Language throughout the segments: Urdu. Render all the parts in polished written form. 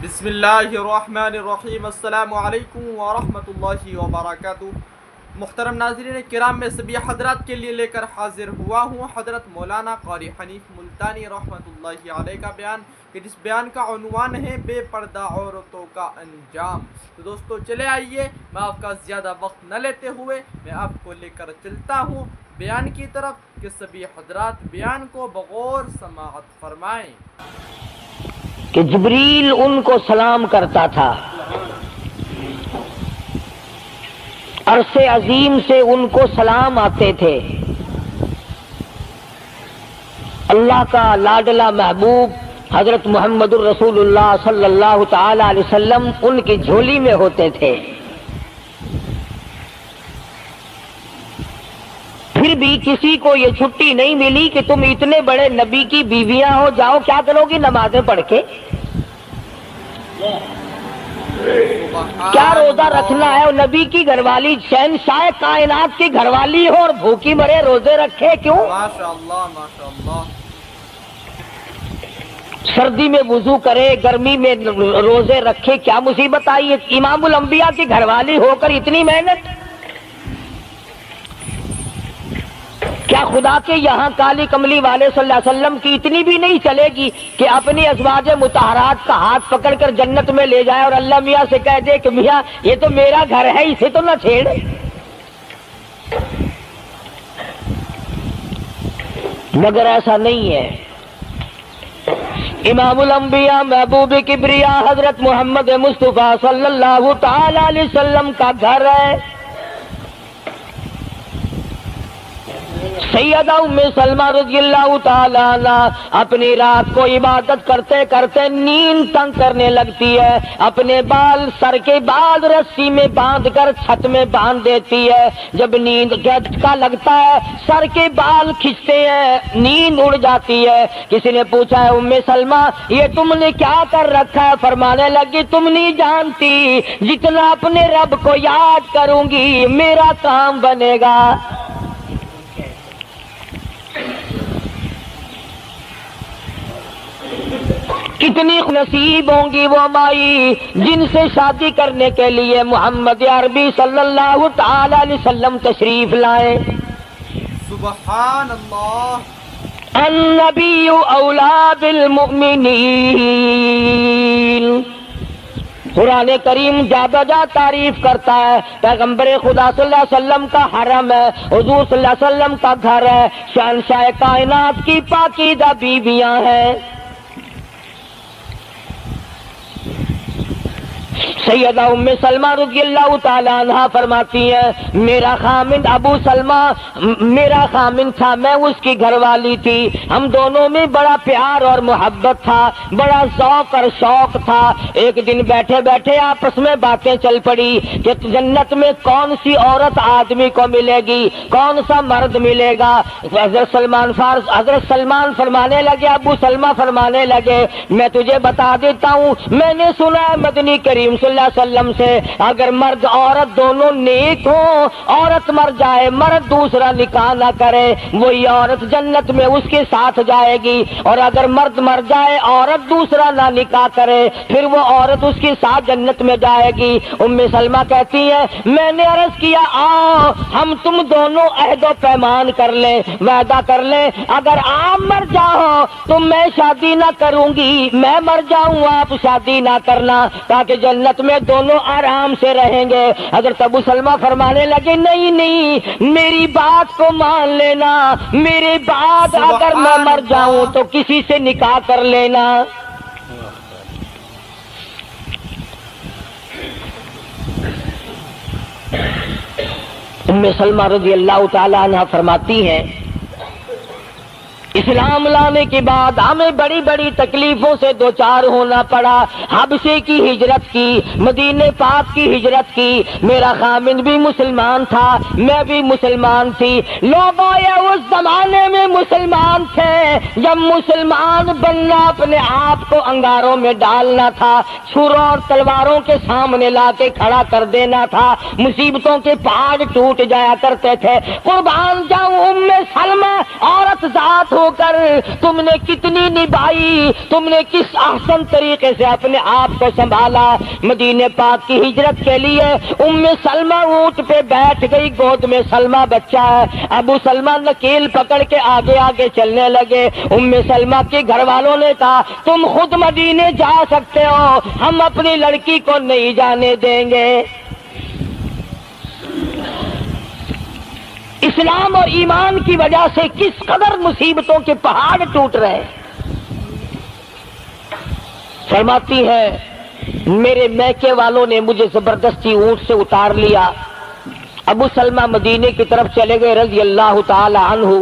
بسم اللہ الرحمن الرحیم۔ السلام علیکم ورحمۃ اللہ وبرکاتہ۔ محترم ناظرین کرام، میں سبھی حضرات کے لیے لے کر حاضر ہوا ہوں حضرت مولانا قاری حنیف ملتانی رحمۃ اللہ علیہ کا بیان، کہ جس بیان کا عنوان ہے بے پردہ عورتوں کا انجام۔ تو دوستو چلے آئیے، میں آپ کا زیادہ وقت نہ لیتے ہوئے میں آپ کو لے کر چلتا ہوں بیان کی طرف، کہ سبھی حضرات بیان کو بغور سماعت فرمائیں۔ کہ جبریل ان کو سلام کرتا تھا، عرش عظیم سے ان کو سلام آتے تھے۔ اللہ کا لاڈلا محبوب حضرت محمد الرسول اللہ صلی اللہ تعالی علیہ وسلم ان کی جھولی میں ہوتے تھے۔ پھر بھی کسی کو یہ چھٹی نہیں ملی کہ تم اتنے بڑے نبی کی بیویاں ہو، جاؤ کیا کرو گی نمازیں پڑھ کے، کیا روزہ رکھنا ہے؟ اور نبی کی گھر والی شہنشاہ کائنات کی گھر والی ہو اور بھوکی مرے روزے رکھے کیوں؟ ماشاءاللہ ماشاءاللہ۔ سردی میں وضو کرے، گرمی میں روزے رکھے، کیا مصیبت آئی ہے؟ امام الانبیاء کی گھر والی ہو کر اتنی محنت، کیا خدا کے یہاں کالی کملی والے صلی اللہ علیہ وسلم کی اتنی بھی نہیں چلے گی کہ اپنی ازواج مطہرات کا ہاتھ پکڑ کر جنت میں لے جائے اور اللہ میاں سے کہہ دے کہ میاں یہ تو میرا گھر ہے، اسے تو نہ چھیڑ؟ مگر ایسا نہیں ہے۔ امام الانبیاء محبوب کبریا حضرت محمد مصطفیٰ صلی اللہ تعالی علیہ وسلم کا گھر ہے۔ سیدہ ام سلمہ رضی اللہ تعالی عنہ اپنی رات کو عبادت کرتے کرتے نیند تنگ کرنے لگتی ہے، اپنے بال سر کے بال رسی میں باندھ کر چھت میں باندھ دیتی ہے۔ جب نیند جھٹکا لگتا ہے سر کے بال کھنچتے ہیں، نیند اڑ جاتی ہے۔ کسی نے پوچھا ہے ام سلمہ یہ تم نے کیا کر رکھا ہے؟ فرمانے لگی تم نہیں جانتی، جتنا اپنے رب کو یاد کروں گی میرا کام بنے گا۔ کتنی نصیب ہوں گی وہ مائی جن سے شادی کرنے کے لیے محمد عربی صلی اللہ تعالی علیہ وسلم تشریف لائے۔ سبحان اللہ۔ النبی اولا بالمؤمنین، قرآن کریم جا بجا تعریف کرتا ہے پیغمبر خدا صلی اللہ علیہ وسلم کا حرم ہے، حضور صلی اللہ علیہ وسلم کا گھر ہے، شہنشاہ کائنات کی پاکیزہ بیویاں ہیں۔ سیدہ ام سلمہ رضی اللہ تعالی عنہ فرماتی ہیں میرا خامند ابو سلمہ میرا خامند تھا، میں اس کی گھر والی تھی، ہم دونوں میں بڑا پیار اور محبت تھا، بڑا ذوق اور شوق تھا۔ ایک دن بیٹھے بیٹھے آپس میں باتیں چل پڑی کہ جنت میں کون سی عورت آدمی کو ملے گی، کون سا مرد ملے گا۔ حضرت سلمان فرمانے لگے، ابو سلمہ فرمانے لگے میں تجھے بتا دیتا ہوں، میں نے سنا ہے مدنی کریم صلی اللہ علیہ وسلم سے اگر مرد عورت دونوں نیک ہوں، عورت مر جائے مرد دوسرا نکاح نہ کرے، وہی عورت جنت میں اس کے ساتھ جائے گی، اور اگر مرد مر جائے عورت دوسرا نہ نکاح کرے پھر وہ عورت اس کے ساتھ جنت میں جائے گی۔ ام سلمہ کہتی ہے میں نے عرض کیا آؤ ہم تم دونوں عہد و پیمان کر لیں، وعدہ کر لیں، اگر آپ مر جاؤ تو میں شادی نہ کروں گی، میں مر جاؤں آپ شادی نہ کرنا، تاکہ جنت میں دونوں آرام سے رہیں گے۔ حضرت ابو سلمہ فرمانے لگے نہیں نہیں میری بات کو مان لینا، میرے بعد اگر میں مر جاؤں تو کسی سے نکاح کر لینا۔ ام سلمہ رضی اللہ تعالی عنہ فرماتی ہیں اسلام لانے کے بعد ہمیں بڑی بڑی تکلیفوں سے دوچار ہونا پڑا، حبشے کی ہجرت کی، مدینے پاک کی ہجرت کی، میرا خامند بھی مسلمان تھا، میں بھی مسلمان تھی، لوگ اس زمانے میں مسلمان تھے جب مسلمان بننا اپنے آپ کو انگاروں میں ڈالنا تھا، چھروں اور تلواروں کے سامنے لا کے کھڑا کر دینا تھا، مصیبتوں کے پہاڑ ٹوٹ جایا کرتے تھے۔ قربان جاؤں ام سلمہ عورت ذات ہو کر تم نے کتنی نبھائی، تم نے کس احسن طریقے سے اپنے آپ کو سنبھالا۔ مدینے پاک کی ہجرت کے لیے ام سلمہ اونٹ پہ بیٹھ گئی، گود میں سلمہ بچہ ہے، ابو سلمہ نکیل پکڑ کے آگے آگے چلنے لگے۔ ام سلمہ کے گھر والوں نے کہا تم خود مدینے جا سکتے ہو، ہم اپنی لڑکی کو نہیں جانے دیں گے۔ اسلام اور ایمان کی وجہ سے کس قدر مصیبتوں کے پہاڑ ٹوٹ رہے ہیں۔ فرماتی ہے میرے میکے والوں نے مجھے زبردستی اونٹ سے اتار لیا۔ ابو سلمہ مدینے کی طرف چلے گئے رضی اللہ تعالی عنہ۔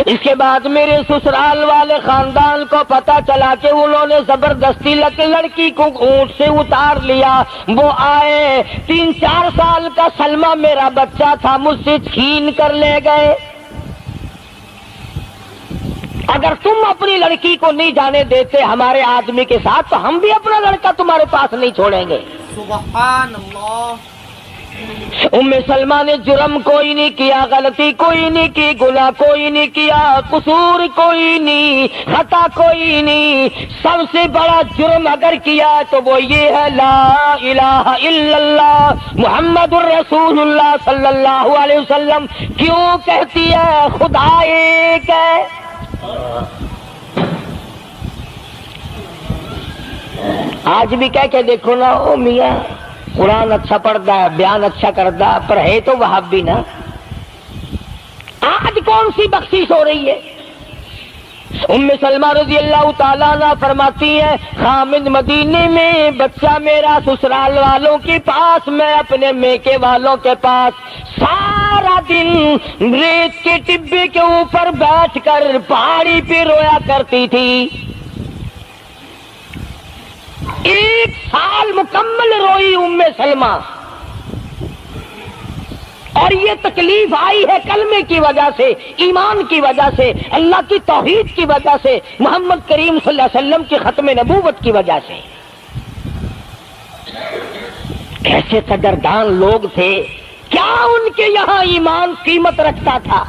اس کے بعد میرے سسرال والے خاندان کو پتا چلا کہ انہوں نے زبردستی لڑکی کو اونٹ سے اتار لیا۔ وہ آئے، 3-4 سال کا سلمہ میرا بچہ تھا، مجھ سے چھین کر لے گئے۔ اگر تم اپنی لڑکی کو نہیں جانے دیتے ہمارے آدمی کے ساتھ تو ہم بھی اپنا لڑکا تمہارے پاس نہیں چھوڑیں گے۔ سبحان اللہ۔ ام سلمہ نے جرم کوئی نہیں کیا، غلطی کوئی نہیں کی، گناہ کوئی نہیں کیا، قصور کوئی نہیں، خطا کوئی نہیں۔ سب سے بڑا جرم اگر کیا تو وہ یہ ہے لا الہ الا اللہ محمد الرسول اللہ صلی اللہ علیہ وسلم۔ کیوں کہتی ہے خدا ایک ہے؟ آج بھی کہہ کے دیکھو نا، او میاں قرآن اچھا پڑھتا ہے، بیان اچھا کرتا ہے، پر ہے تو وہابی نا۔ آج کون سی بخشش ہو رہی ہے؟ ام سلمہ رضی اللہ تعالیٰ عنہ فرماتی ہے خامد مدینے میں، بچہ میرا سسرال والوں کے پاس، میں اپنے میکے والوں کے پاس، سارا دن ریت کے ٹبے کے اوپر بیٹھ کر پہاڑی پہ رویا کرتی تھی۔ 1 سال مکمل روئی ام سلمہ، اور یہ تکلیف آئی ہے کلمے کی وجہ سے، ایمان کی وجہ سے، اللہ کی توحید کی وجہ سے، محمد کریم صلی اللہ علیہ وسلم کی ختم نبوت کی وجہ سے۔ کیسے قدردان لوگ تھے، کیا ان کے یہاں ایمان قیمت رکھتا تھا؟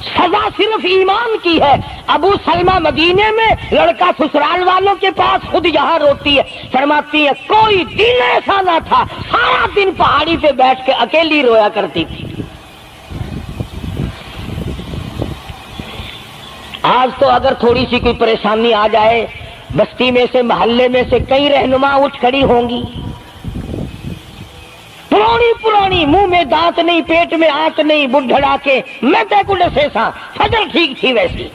سزا صرف ایمان کی ہے۔ ابو سلمہ مدینے میں، لڑکا سسرال والوں کے پاس، خود یہاں روتی ہے۔ فرماتی ہے کوئی دن ایسا نہ تھا، سارا دن پہاڑی پہ بیٹھ کے اکیلی رویا کرتی تھی۔ آج تو اگر تھوڑی سی کوئی پریشانی آ جائے، بستی میں سے، محلے میں سے کئی رہنما اٹھ کھڑی ہوں گی، پرانی منہ میں دانت نہیں، پیٹ میں آنت نہیں، بڈھڑا کے میں تے کو ڈسے سا، فجر ٹھیک تھی ویسی۔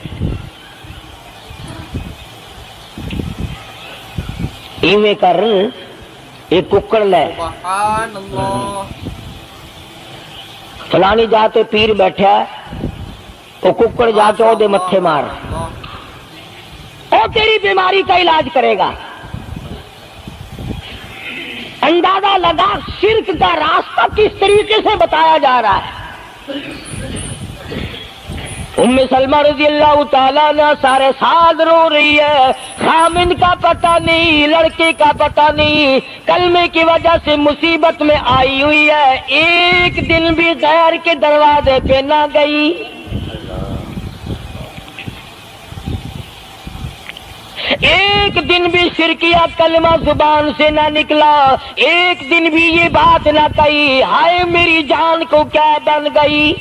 ایویں کر ایک ککڑ لے، سبحان اللہ۔ فلانی جاتے پیر بیٹھا وہ ککڑ جا کے وہ متھے مار، وہ تیری بیماری کا علاج کرے گا۔ اندازہ لگا شرک کا راستہ کس طریقے سے بتایا جا رہا ہے۔ ام سلمہ رضی اللہ تعالیٰ عنہ سارے سال رو رہی ہے، خامند کا پتہ نہیں، لڑکے کا پتہ نہیں، کلمے کی وجہ سے مصیبت میں آئی ہوئی ہے، ایک دن بھی غیر کے دروازے پہ نہ گئی۔ ایک دن بھی شرکیہ کلمہ زبان سے نہ نکلا، ایک دن بھی یہ بات نہ کہی ہائے میری جان کو کیا بن گئی۔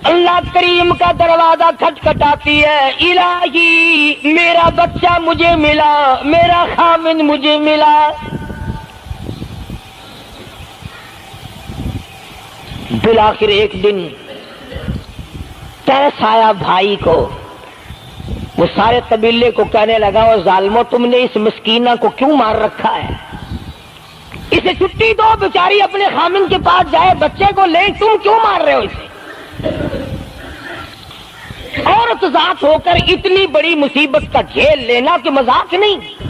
اللہ کریم کا دروازہ کھٹکھٹاتی ہے، الہی میرا بچہ مجھے ملا، میرا خامن مجھے ملا۔ بالآخر ایک دن ترس آیا بھائی کو، وہ سارے قبیلے کو کہنے لگا وہ ظالمو تم نے اس مسکینہ کو کیوں مار رکھا ہے، اسے چھٹی دو، بیچاری اپنے خامن کے پاس جائے، بچے کو لے، تم کیوں مار رہے ہو اسے؟ عورت ذات ہو کر اتنی بڑی مصیبت کا جھیل لینا کہ مذاق نہیں۔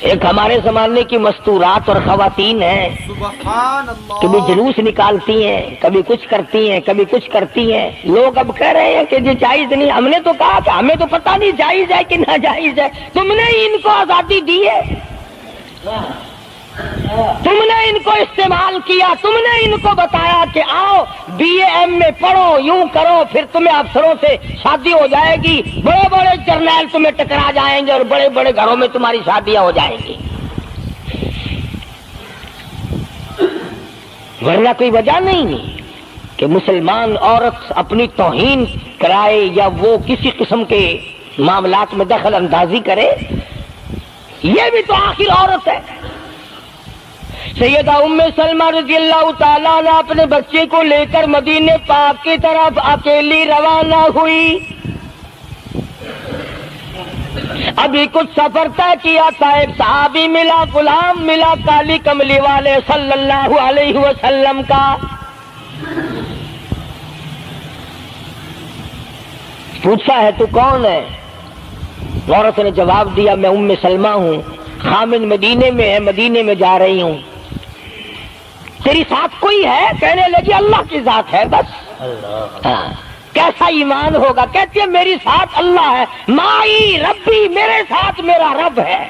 ایک ہمارے زمانے کی مستورات اور خواتین ہیں، سبحان اللہ، کبھی جلوس نکالتی ہیں، کبھی کچھ کرتی ہیں، کبھی کچھ کرتی ہیں۔ لوگ اب کہہ رہے ہیں کہ یہ جائز نہیں، ہم نے تو کہا کہ ہمیں تو پتہ نہیں جائز ہے کہ ناجائز ہے، تم نے ان کو آزادی دی ہے۔ تم نے ان کو استعمال کیا، تم نے ان کو بتایا کہ آؤ بی اے ایم میں پڑھو، یوں کرو، پھر تمہیں افسروں سے شادی ہو جائے گی، بڑے بڑے جرنیل تمہیں ٹکرا جائیں گے اور بڑے بڑے گھروں میں تمہاری شادیاں ہو جائیں گی، ورنہ کوئی وجہ نہیں کہ مسلمان عورت اپنی توہین کرائے یا وہ کسی قسم کے معاملات میں دخل اندازی کرے، یہ بھی تو آخر عورت ہے۔ سیدہ ام سلمہ رضی اللہ تعالیٰ عنہ اپنے بچے کو لے کر مدینے پاک کی طرف اکیلی روانہ ہوئی۔ ابھی کچھ سفر طے کیا تھا، ایک صحابی ملا، غلام ملا کالی کملی والے صلی اللہ علیہ وسلم کا۔ پوچھا ہے تو کون ہے؟ عورت نے جواب دیا میں ام سلمہ ہوں، خامن مدینے میں ہے، مدینے میں جا رہی ہوں۔ تیری ساتھ کوئی ہے؟ کہنے لگی اللہ کی ذات ہے بس۔ کیسا ایمان ہوگا؟ کہتی ہے میری ساتھ اللہ ہے، مائی ربی، میرے ساتھ میرا رب ہے۔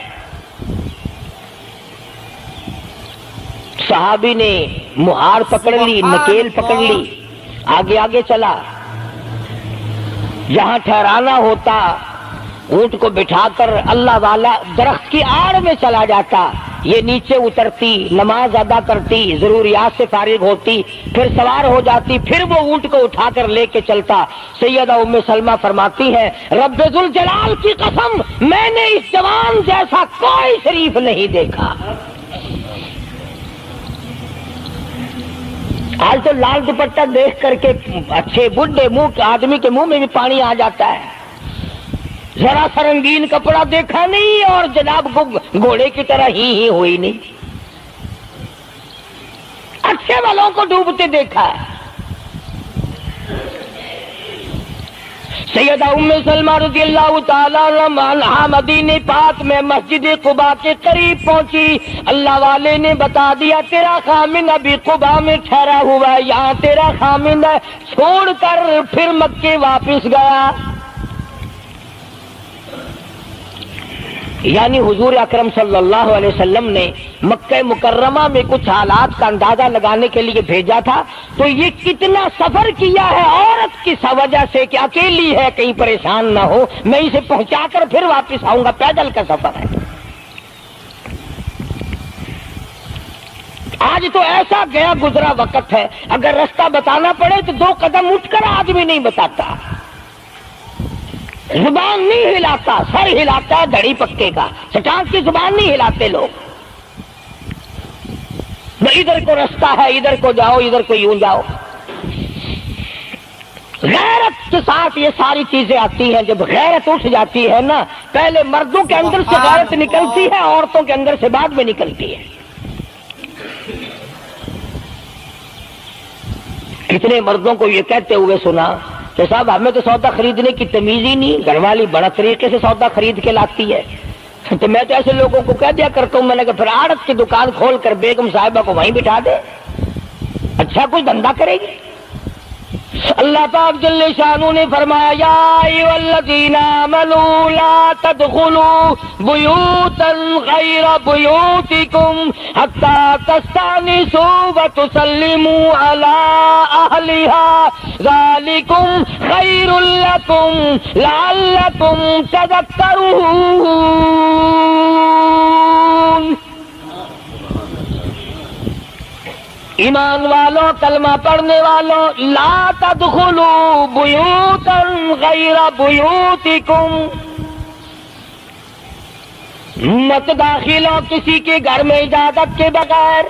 صحابی نے مہار پکڑ لی، نکیل پکڑ لی، آگے آگے چلا، جہاں ٹھہرانا ہوتا اونٹ کو بٹھا کر اللہ والا درخت کی آڑ میں چلا جاتا، یہ نیچے اترتی، نماز ادا کرتی، ضروریات سے فارغ ہوتی، پھر سوار ہو جاتی، پھر وہ اونٹ کو اٹھا کر لے کے چلتا۔ سیدہ ام سلمہ فرماتی ہیں رب ذوالجلال کی قسم میں نے اس جوان جیسا کوئی شریف نہیں دیکھا۔ آج تو لال دوپٹہ دیکھ کر کے اچھے بڈھے منہ آدمی کے منہ میں بھی پانی آ جاتا ہے، ذرا سا رنگین کپڑا دیکھا نہیں اور جناب کو گھوڑے کی طرح ہی ہوئی نہیں، اچھے والوں کو ڈوبتے دیکھا ہے۔ سیدہ ام سلمہ رضی اللہ تعالیٰ عنہا مدینے پاک میں مسجد قباء کے قریب پہنچی، اللہ والے نے بتا دیا تیرا خامن ابھی قباء میں ٹھہرا ہوا ہے، یہاں تیرا خامن ہے، چھوڑ کر پھر مکے واپس گیا۔ یعنی حضور اکرم صلی اللہ علیہ وسلم نے مکہ مکرمہ میں کچھ حالات کا اندازہ لگانے کے لیے بھیجا تھا، تو یہ کتنا سفر کیا ہے عورت کی وجہ سے کہ اکیلی ہے، کہیں پریشان نہ ہو، میں اسے پہنچا کر پھر واپس آؤں گا، پیدل کا سفر ہے۔ آج تو ایسا گیا گزرا وقت ہے، اگر رستہ بتانا پڑے تو 2 قدم اٹھ کر آدمی نہیں بتاتا، زبان نہیں ہلاتا، سر ہلاتا ہے دھڑی پکے کا، چٹان کی زبان نہیں ہلاتے لوگ۔ ادھر کو رستہ ہے، ادھر کو جاؤ، ادھر کو یوں جاؤ۔ غیرت کے ساتھ یہ ساری چیزیں آتی ہیں، جب غیرت اٹھ جاتی ہے نا، پہلے مردوں کے اندر سے غیرت نکلتی ہے، عورتوں کے اندر سے بعد میں نکلتی ہے۔ کتنے مردوں کو یہ کہتے ہوئے سنا کہ صاحب ہمیں تو سودا خریدنے کی تمیز ہی نہیں، گھر والی بڑا طریقے سے سودا خرید کے لاتی ہے، تو میں تو ایسے لوگوں کو کہہ دیا کرتا ہوں، میں نے کہا پھر آڑت کی دکان کھول کر بیگم صاحبہ کو وہیں بٹھا دے، اچھا کچھ دھندا کرے گی۔ اللہ پاک جل شانہ نے فرمایا یا ایھا الذین آمنوا لا تدخلوا بیوتا غیر بیوتکم حتی تستأنسوا وتسلموا علی اہلها ذالکم خیر لکم لعلکم تذکرون۔ ایمان والوں، کلمہ پڑھنے والوں، لا تدخلوا بیوتا غیر بیوتکم، مت داخل ہو کسی کے گھر میں اجازت کے بغیر،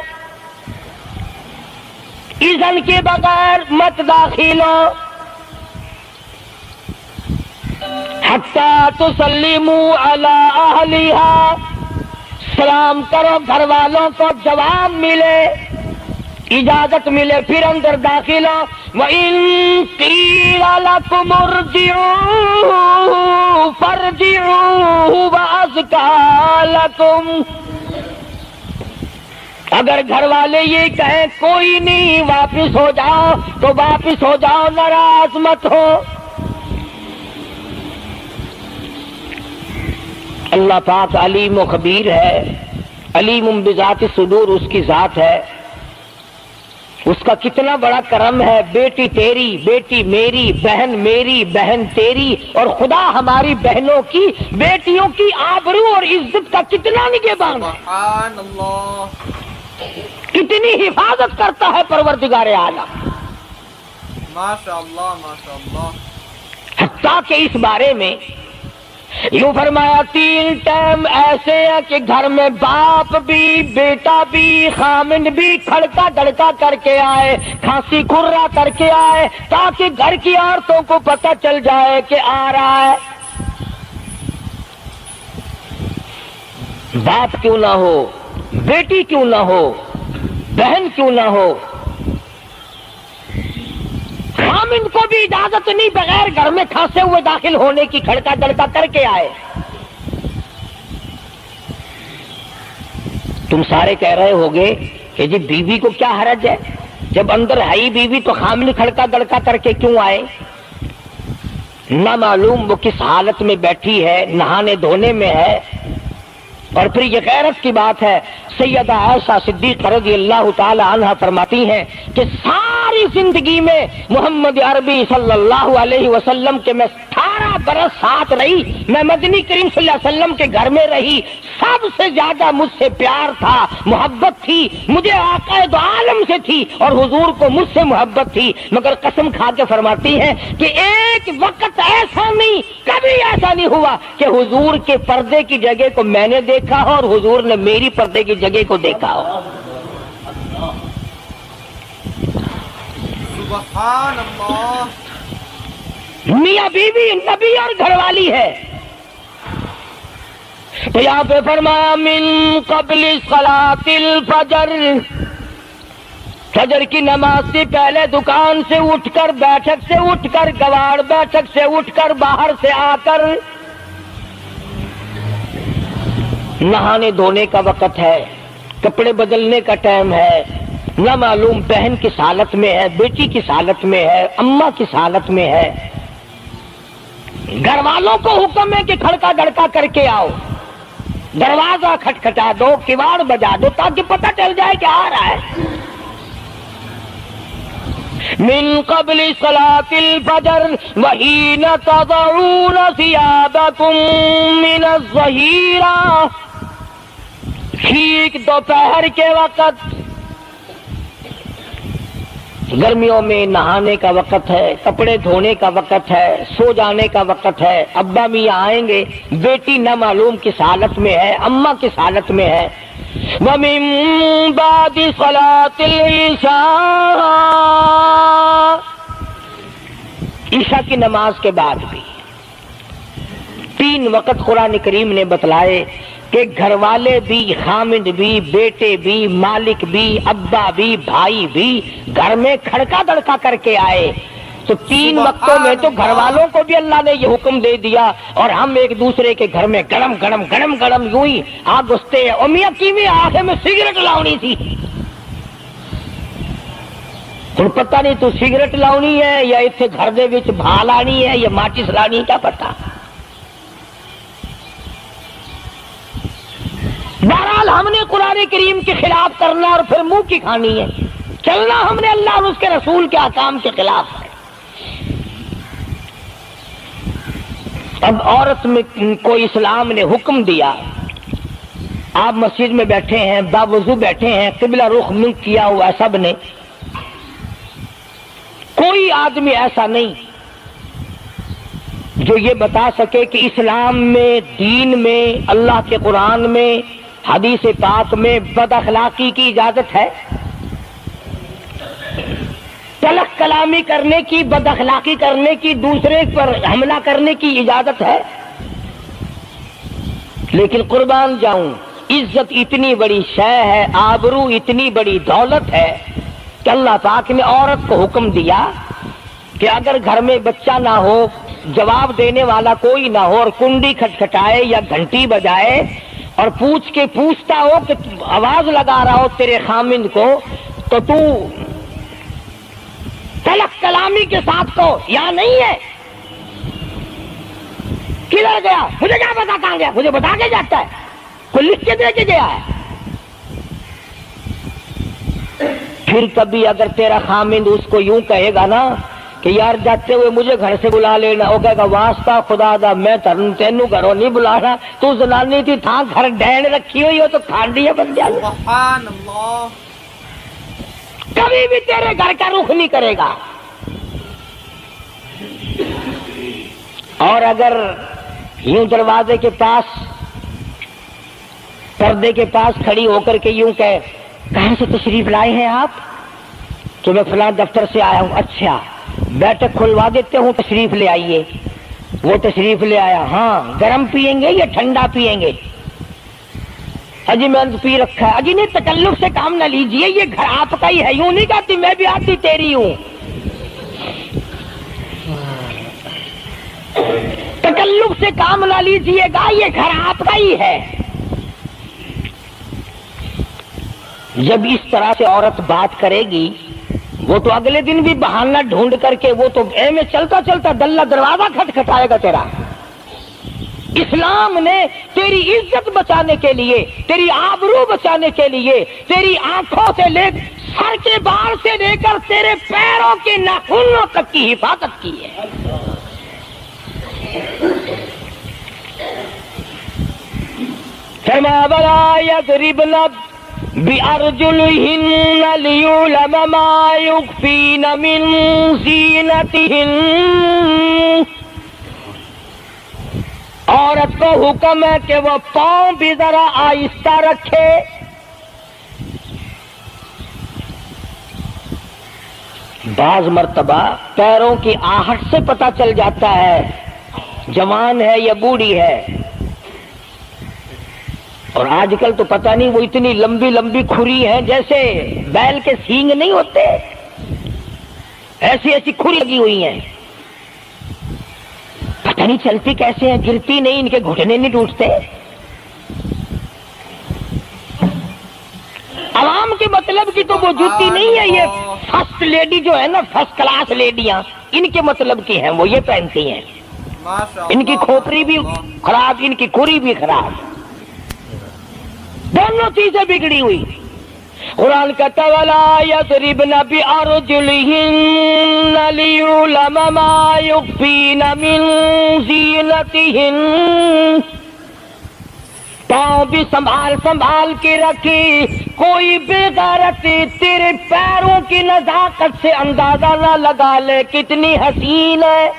اذن کے بغیر مت داخل ہو، حتی تسلموا علی اہلہا، سلام کرو گھر والوں کو، جواب ملے، اجازت ملے، پھر اندر داخل ہو۔ وَإِن قِيلَ لَكُمُ ارْجِعُوا فَارْجِعُوا هُوَ أَزْكَىٰ لَكُمْ، اگر گھر والے یہ کہیں کوئی نہیں واپس ہو جاؤ تو واپس ہو جاؤ، ناراض مت ہو۔ اللہ پاک علیم و خبیر ہے، علیم بذات الصدور اس کی ذات ہے، اس کا کتنا بڑا کرم ہے. بیٹی تیری، بیٹی میری، بہن میری، بہن تیری، اور خدا ہماری بہنوں کی، بیٹیوں کی آبرو اور عزت کا کتنا نگہبان ہے، سبحان اللہ. کتنی حفاظت کرتا ہے پروردگار عالم. ماشاء اللہ ماشاء اللہ. حتیٰ کہ اس بارے میں یوں فرمایا 3 ٹائم ایسے ہیں کہ گھر میں باپ بھی، بیٹا بھی، خامن بھی کھڑکا دڑکا کر کے آئے، کھانسی کھرا کر کے آئے، تاکہ گھر کی عورتوں کو پتہ چل جائے کہ آ رہا ہے. باپ کیوں نہ ہو، بیٹی کیوں نہ ہو، بہن کیوں نہ ہو، خامن کو بھی اجازت نہیں بغیر گھر میں کھانسے ہوئے داخل ہونے کی، کھڑکا دڑکا کر کے آئے. تم سارے کہہ رہے ہوگے کہ جی بیوی کو کیا حرج ہے، جب اندر ہے ہی بیوی تو خامن کھڑکا دڑکا کر کے کیوں آئے؟ نہ معلوم وہ کس حالت میں بیٹھی ہے، نہانے دھونے میں ہے. اور پھر یہ غیرت کی بات ہے، سیدہ عائشہ صدیقہ رضی اللہ تعالی عنہا فرماتی ہیں کہ ساری زندگی میں محمد عربی صلی اللہ علیہ وسلم کے میں 18 برس ساتھ رہی، میں مدنی کریم صلی اللہ علیہ وسلم کے گھر میں رہی، سب سے زیادہ مجھ سے پیار تھا، محبت تھی، مجھے آقا دو عالم سے تھی اور حضور کو مجھ سے محبت تھی. مگر قسم کھا کے فرماتی ہیں کہ ایک وقت ایسا نہیں، کبھی ایسا نہیں ہوا کہ حضور کے پردے کی جگہ کو میں نے دیکھا ہو اور حضور نے میری پردے کی جگہ کو دیکھا ہو. سبحان اللہ. میاں بیوی نبی اور گھر والی ہے. تو یہاں پہ فرمایا من قبل صلاۃ الفجر، فجر کی نماز سے پہلے دکان سے اٹھ کر، بیٹھک سے اٹھ کر، کواڑ بیٹھک سے اٹھ کر، باہر سے آ کر نہانے دھونے کا وقت ہے، کپڑے بدلنے کا ٹائم ہے. نہ معلوم بہن کس حالت میں ہے، بیٹی کس حالت میں ہے، اماں کس حالت میں ہے. گھر والوں کو حکم ہے کہ کھڑکا دڑکا کر کے آؤ، دروازہ کھٹکھٹا دو، کواڑ بجا دو، تاکہ پتہ چل جائے کہ آ رہا ہے. من قبل صلاۃ الفجر وحین تضعون ثیابکم من الظہیرہ، ٹھیک دوپہر کے وقت، گرمیوں میں نہانے کا وقت ہے، کپڑے دھونے کا وقت ہے، سو جانے کا وقت ہے. ابا میاں آئیں گے، بیٹی نہ معلوم کس حالت میں ہے، اماں کس حالت میں ہے. وَمِن بَعْدِ صَلَاةِ الْعِشَاءِ، عشاء کی نماز کے بعد بھی 3 وقت قرآن کریم نے بتلائے کہ گھر والے بھی، خامد بھی، بیٹے بھی، مالک بھی، ابا بھی، بھائی بھی گھر میں کھڑکا دڑکا کر کے آئے. تو 3 وقتوں میں تو گھر والوں کو بھی اللہ نے یہ حکم دے دیا، اور ہم ایک دوسرے کے گھر میں گرم گرم گرم گرم یوں ہی آگ گھستے ہیں. اور میاں کی آنکھیں میں سگریٹ لاؤنی تھی، ہن پتہ نہیں تو سگریٹ لاؤنی ہے یا اتنے گھر دے وچ بھا لانی ہے یا ماچس لانی، کیا پتہ. بہرحال ہم نے قرآن کریم کے خلاف کرنا اور پھر منہ کی کھانی ہے، چلنا ہم نے اللہ اور اس کے رسول کے احکام کے خلاف ہے. اب عورت میں کو اسلام نے حکم دیا، آپ مسجد میں بیٹھے ہیں، باوضو بیٹھے ہیں، قبلہ رخ منہ کیا ہوا ہے سب نے، کوئی آدمی ایسا نہیں جو یہ بتا سکے کہ اسلام میں، دین میں، اللہ کے قرآن میں، حدیث پاک میں بد اخلاقی کی اجازت ہے، تلخ کلامی کرنے کی، بد اخلاقی کرنے کی، دوسرے پر حملہ کرنے کی اجازت ہے. لیکن قربان جاؤں، عزت اتنی بڑی شے ہے، آبرو اتنی بڑی دولت ہے کہ اللہ پاک نے عورت کو حکم دیا کہ اگر گھر میں بچہ نہ ہو، جواب دینے والا کوئی نہ ہو، اور کنڈی کھٹکھٹائے یا گھنٹی بجائے اور پوچھتا ہو کہ آواز لگا رہا ہو تیرے خامند کو، تو تو تلخ کلامی کے ساتھ کو یا نہیں ہے، کدھر گیا، مجھے کیا پتا کہاں گیا، مجھے بتا کے جاتا ہے، کوئی لکھ کے دے کے گیا ہے، پھر کبھی اگر تیرا خامند اس کو یوں کہے گا نا کہ یار جاتے ہوئے مجھے گھر سے بلا لینا، وہ کہے گا واسطہ خدا دا میں تینوں گھروں نہیں بلانا، تو زنانی تھی تھا گھر ڈین رکھی ہوئی ہو تو کھانڈیا بن جا، سبحان اللہ، کبھی بھی تیرے گھر کا رخ نہیں کرے گا۔ اور اگر یوں دروازے کے پاس پردے کے پاس کھڑی ہو کر کے یوں کہے کہاں سے تشریف لائے ہیں آپ؟ تو میں فلاں دفتر سے آیا ہوں۔ اچھا بیٹھک کھلوا دیتے ہوں، تشریف لے آئیے۔ وہ تشریف لے آیا، ہاں گرم پیئیں گے یا ٹھنڈا پیئیں گے؟ اجی میں نے پی رکھا ہے۔ اجی نہیں، تکلف سے کام نہ لیجئے، یہ گھر آپ کا ہی ہے، یوں نہیں کہتی میں بھی آتی تیری ہوں۔ تکلف سے کام نہ لیجئے گا، یہ گھر آپ کا ہی ہے۔ جب اس طرح سے عورت بات کرے گی، وہ تو اگلے دن بھی بہانہ ڈھونڈ کر کے وہ تو اے میں چلتا چلتا دلہ دروازہ کھٹکھٹائے گا تیرا۔ اسلام نے تیری عزت بچانے کے لیے، تیری آبرو بچانے کے لیے، تیری آنکھوں سے لے سر کے بال سے لے کر تیرے پیروں کے ناخنوں تک کی حفاظت کی ہے۔ فرمایا وَلَا يَضْرِبْنَ بِأَرْجُلِهِنَّ لِيُعْلَمَ مَا يُخْفِينَ مِنْ زِينَتِهِنَّ۔ عورت کو حکم ہے کہ وہ پاؤں بھی ذرا آہستہ رکھے۔ بعض مرتبہ پیروں کی آہٹ سے پتہ چل جاتا ہے جوان ہے یا بوڑھی ہے۔ اور آج کل تو پتہ نہیں وہ اتنی لمبی لمبی کھری ہیں جیسے بیل کے سینگ نہیں ہوتے، ایسی ایسی کھری لگی ہوئی ہیں، پتہ نہیں چلتی کیسے ہیں، گرتی نہیں، ان کے گھٹنے نہیں ٹوٹتے۔ عوام کے مطلب کی تو وہ جوتی نہیں ہے، یہ فرسٹ لیڈی جو ہے نا، فرسٹ کلاس لیڈیاں، ان کے مطلب کی ہیں، وہ یہ پہنتی ہیں۔ ان کی کھوپڑی بھی خراب، ان کی کھری بھی خراب، دونوں چیزیں بگڑی ہوئی۔ قرآن کہتا وَلَا يَضْرِبْنَ بِأَرْجُلِهِنَّ لِيُعْلَمَ مَا يُخْفِينَ مِنْ زِينَتِهِنَّ۔ پاؤں بھی سنبھال کے رکھی، کوئی بے غیرت تیرے پیروں کی نزاکت سے اندازہ نہ لگا لے کتنی حسین ہے۔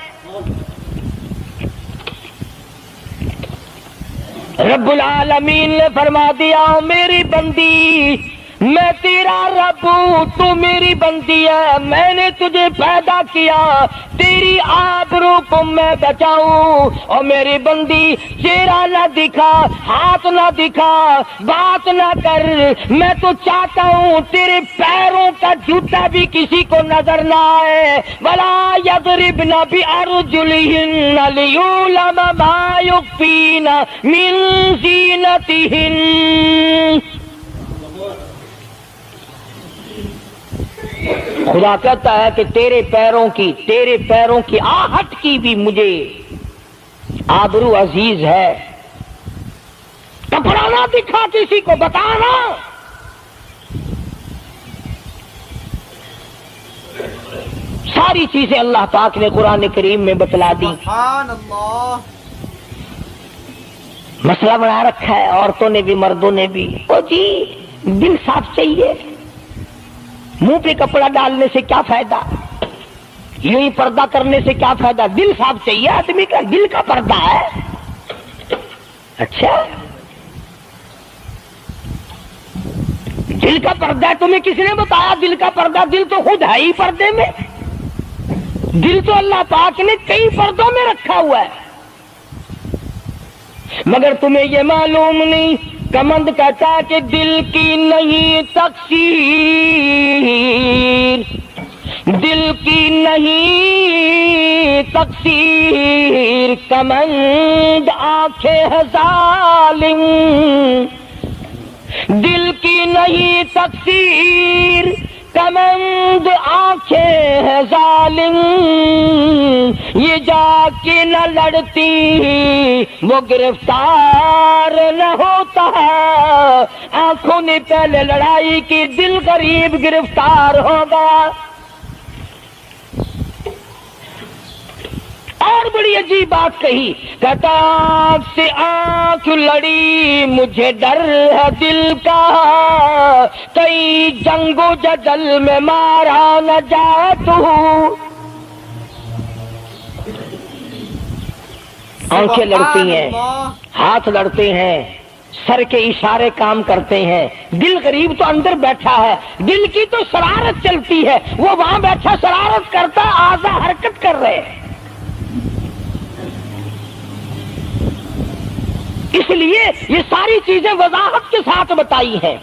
رب العالمین نے فرما دیا میری بندی، میں تیرا رب ہوں، تو میری بندی ہے، میں نے تجھے پیدا کیا تیری آبرو کو میں بچاؤں۔ اور میری بندی چہرہ نہ دکھا، ہاتھ نہ دکھا، بات نہ کر، میں تو چاہتا ہوں تیرے پیروں کا جوتا بھی کسی کو نظر نہ آئے۔ وَلَا يَضْرِبْنَ بِأَرْجُلِهِنَّ لِيُعْلَمَ مَا يُخْفِينَ مِنْ زِينَتِهِنَّ۔ خدا کہتا ہے کہ تیرے پیروں کی آہٹ کی بھی مجھے آبرو عزیز ہے۔ کپڑا نہ دکھا کسی کو، بتانا۔ ساری چیزیں اللہ پاک نے قرآن کریم میں بتلا دی۔ سبحان اللہ، مسئلہ بنا رکھا ہے عورتوں نے بھی مردوں نے بھی۔ او جی دل صاف چاہیے، منہ پہ کپڑا ڈالنے سے کیا فائدہ، یوں ہی پردہ کرنے سے کیا فائدہ، دل صاف چاہیے آدمی کا، دل کا پردہ ہے۔ اچھا دل کا پردہ ہے، تمہیں کس نے بتایا دل کا پردہ؟ دل تو خود ہے ہی پردے میں، دل تو اللہ پاک نے کئی پردوں میں رکھا ہوا ہے، مگر تمہیں یہ معلوم نہیں۔ کمند کہتا ہے کہ دل کی نہیں تقصیر، دل کی نہیں تقصیر، کمند آنکھیں ہے ظالم، دل کی نہیں تقصیر، کمند آنکھیں ہے ظالم، یہ جا کے نہ لڑتی وہ گرفتار نہ ہوتا، آنکھوں نے پہلے لڑائی کی دل غریب گرفتار ہوگا۔ اور بڑی عجیب بات کہی، کہتا آنکھ سے آنکھ لڑی مجھے ڈر ہے دل کا، کئی جنگ و جدل میں مارا نہ جائے تو۔ آنکھیں لڑتی ہیں، ہاتھ لڑتے ہیں، سر کے اشارے کام کرتے ہیں، دل غریب تو اندر بیٹھا ہے، دل کی تو شرارت چلتی ہے، وہ وہاں بیٹھا شرارت کرتا، اعضاء حرکت کر رہے ہیں۔ اس لیے یہ ساری چیزیں وضاحت کے ساتھ بتائی ہیں۔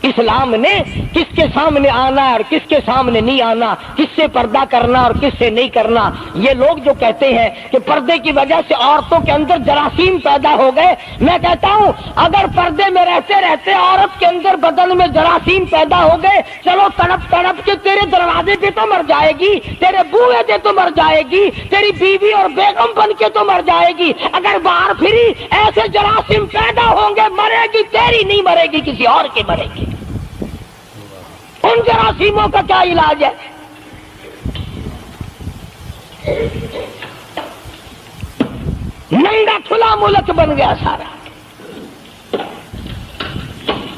اسلام نے کس کے سامنے آنا اور کس کے سامنے نہیں آنا، کس سے پردہ کرنا اور کس سے نہیں کرنا۔ یہ لوگ جو کہتے ہیں کہ پردے کی وجہ سے عورتوں کے اندر جراثیم پیدا ہو گئے، میں کہتا ہوں اگر پردے میں رہتے رہتے عورت کے اندر بدن میں جراثیم پیدا ہو گئے، چلو تڑپ تڑپ کے تیرے دروازے پہ تو مر جائے گی، تیرے بوئے پہ تو مر جائے گی، تیری بیوی اور بیگم بن کے تو مر جائے گی۔ اگر باہر پھری ایسے جراثیم پیدا ہوں گے، مرے گی تیری نہیں مرے گی، کسی اور کی مرے گی۔ ان جراثیموں کا کیا علاج ہے؟ ننگا کھلا ملک بن گیا سارا۔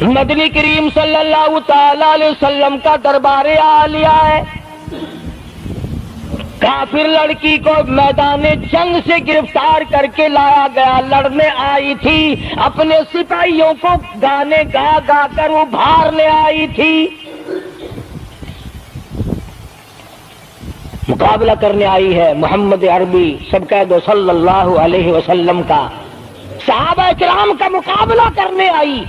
مدنی کریم صلی اللہ تعالی علیہ وسلم کا دربار عالیہ ہے۔ کافر لڑکی کو میدان جنگ سے گرفتار کر کے لایا گیا، لڑنے آئی تھی، اپنے سپاہیوں کو گانے گا گا کر ابھارنے آئی تھی، مقابلہ کرنے آئی ہے محمد عربی سب کہہ دو صلی اللہ علیہ وسلم کا، صحابہ کرام کا مقابلہ کرنے آئی۔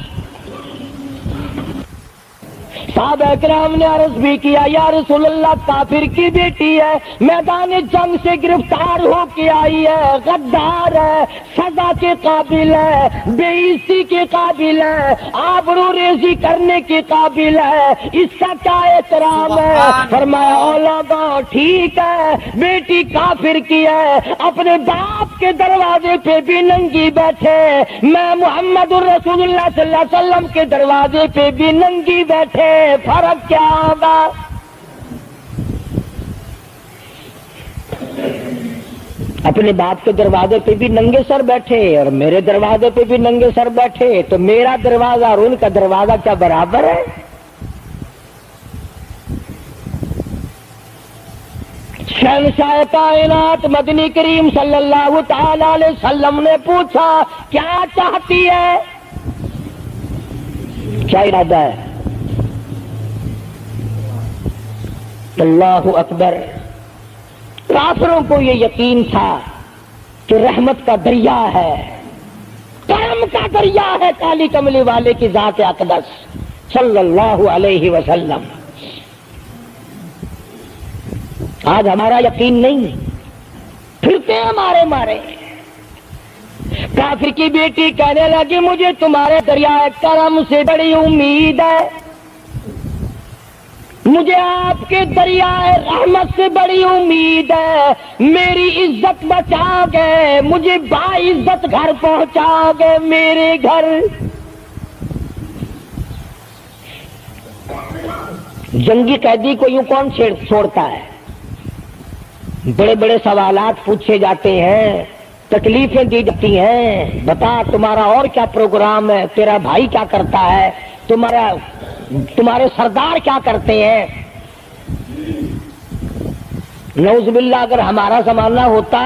صحابہ کرام نے عرض بھی کیا، یا رسول اللہ کافر کی بیٹی ہے، میدان جنگ سے گرفتار ہو کے آئی ہے، غدار ہے، سزا کے قابل ہے، بے عزتی کے قابل ہے، آبرو ریزی کرنے کے قابل ہے، اس کا کیا احترام ہے؟ فرمایا او لوگوں ٹھیک ہے، بیٹی کافر کی ہے، اپنے باپ کے دروازے پہ بھی ننگی بیٹھے، میں محمد الرسول اللہ صلی اللہ علیہ وسلم کے دروازے پہ بھی ننگی بیٹھے، فرق کیا ہوگا؟ اپنے باپ کے دروازے پہ بھی ننگے سر بیٹھے اور میرے دروازے پہ بھی ننگے سر بیٹھے، تو میرا دروازہ اور ان کا دروازہ کیا برابر ہے؟ شہنشاہ کائنات مدنی کریم صلی اللہ تعالی علیہ وسلم نے پوچھا کیا چاہتی ہے؟ کیا ارادہ ہے؟ اللہ اکبر۔ کافروں کو یہ یقین تھا کہ رحمت کا دریا ہے، کرم کا دریا ہے کالی کملی والے کی ذات اقدس صلی اللہ علیہ وسلم۔ آج ہمارا یقین نہیں، پھرتے ہمارے مارے۔ کافر کی بیٹی کہنے لگی مجھے تمہارے دریائے کرم سے بڑی امید ہے، مجھے آپ کے دریائے رحمت سے بڑی امید ہے، میری عزت بچا گے، مجھے باعزت گھر پہنچا گے، میرے گھر۔ جنگی قیدی کو یوں کون چھوڑتا ہے؟ بڑے بڑے سوالات پوچھے جاتے ہیں، تکلیفیں دی جاتی ہیں، بتا تمہارا اور کیا پروگرام ہے، تیرا بھائی کیا کرتا ہے، تمہارے سردار کیا کرتے ہیں۔ نعوذ باللہ اگر ہمارا زمانہ ہوتا،